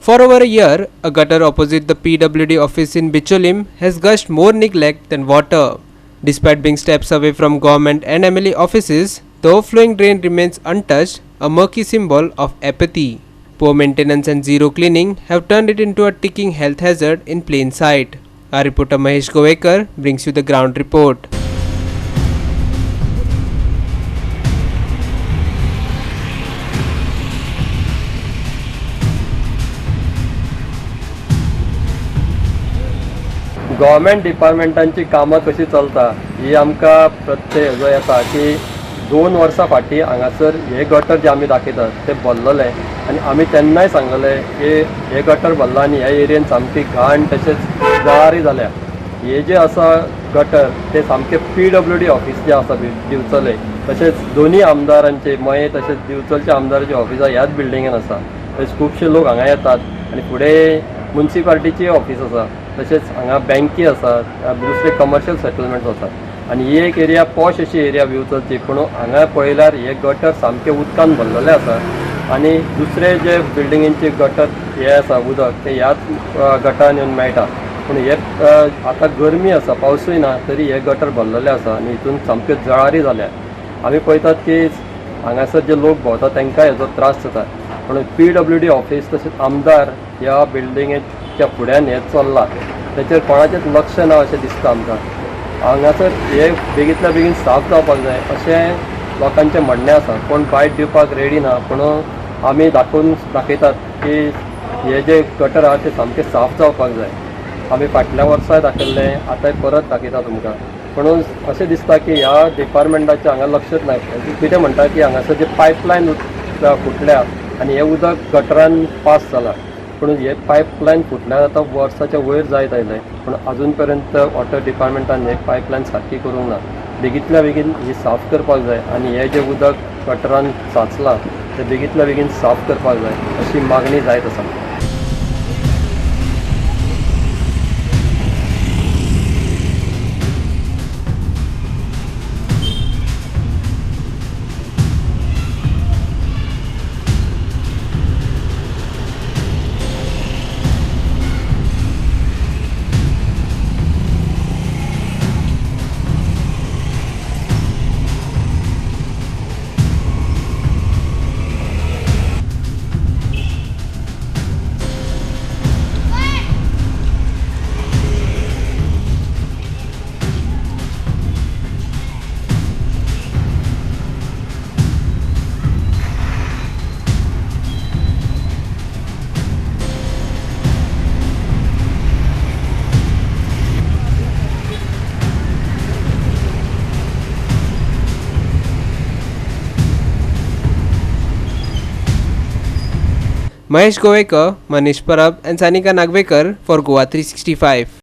For over a year, a gutter opposite the PWD office in Bicholim has gushed more neglect than water. Despite being steps away from government and MLA offices, the overflowing drain remains untouched, a murky symbol of apathy. Poor maintenance and zero cleaning have turned it into a ticking health hazard in plain sight. Our reporter Mahesh Govekar brings you the ground report. Government डिपार्टमेंटांची कामां कशी चलता ही आमकां प्रत्यय जो येता की 2 वर्सां फाटीं हांगासर हे गटर जे आमी दाखयतात ते भरलेले आनी आमी तेन्नाय सांगलेले की हे गटर भरला आनी ह्या एरियेन सामकी घाण तशेंच जळारी जाल्या. हे जे आसा गटर ते सामके PWD ऑफिस जे आसा दिवचले तशेंच दोन्ही आमदारांचे मये तशेंच दिवचलच्या आमदाराची ऑफिसां ह्याच बिल्डिंगेन आसा. तशेंच खुबशे लोक हांगा येतात आनी फुडें म्युनिसिपालिटीची ऑफिस आसा तशेंच हांगा बँकी आसात, दुसरे कमर्शियल सेटलमेंट्स आसात आनी ही एक एरिया पॉश अशी एरिया दिवचलची पूण हांगा पळयल्यार हे गटर सामके उदकान भरलेले आसा आनी दुसरे जे बिल्डिंगेंचे गटर हे आसा उदक ते ह्याच गटारान येवन मेळटा पूण हे आतां गरमी आसा पावसूय ना तरी हे गटर भरलेले आसा आनी हितून सामक्यो जळारी जाल्या. आमी पळयतात की हांगासर जे लोक भोंवतात तांकां हेजो त्रास जाता पूण PWD ऑफिस तशेंच आमदार ह्या बिल्डिंगेच्या फुड्यान हे चल्ला तेचेर कोणाचेंच लक्ष ना अशें दिसता आमकां. हांगासर हे बेगींतल्या बेगीन साफ जावपाक जाय अशें लोकांचें म्हणणें आसा. कोण बायट दिवपाक रेडी ना पूण आमी दाखयतात की हे जे गटर आहा ते सामके साफ जावपाक जाय. आमी फाटल्या वर्साय दाखयल्ले आतांय परत दाखयता तुमकां पूण अशें दिसता की ह्या डिपार्टमेंटाचें हांगा लक्षच ना. कितें म्हणटा की हांगासर जे पायपलायन फुटल्या आनी हे उदक गटरान पास जालां पूण हे पायपलायन फुटल्यार आतां वर्साच्या वयर जायत आयलें पूण अजून पर्यंत वॉटर डिपार्टमेंटान हे पायपलायन सारकी करूंक ना. बेगींतल्या बेगीन ही साफ करपाक जाय आनी हे जे उदक गटरान साचलां तें बेगींतल्या बेगीन साफ करपाक जाय अशी मागणी जायत आसा. Mahesh Govekar, Manish Parab and Sanika Nagvekar for Goa 365.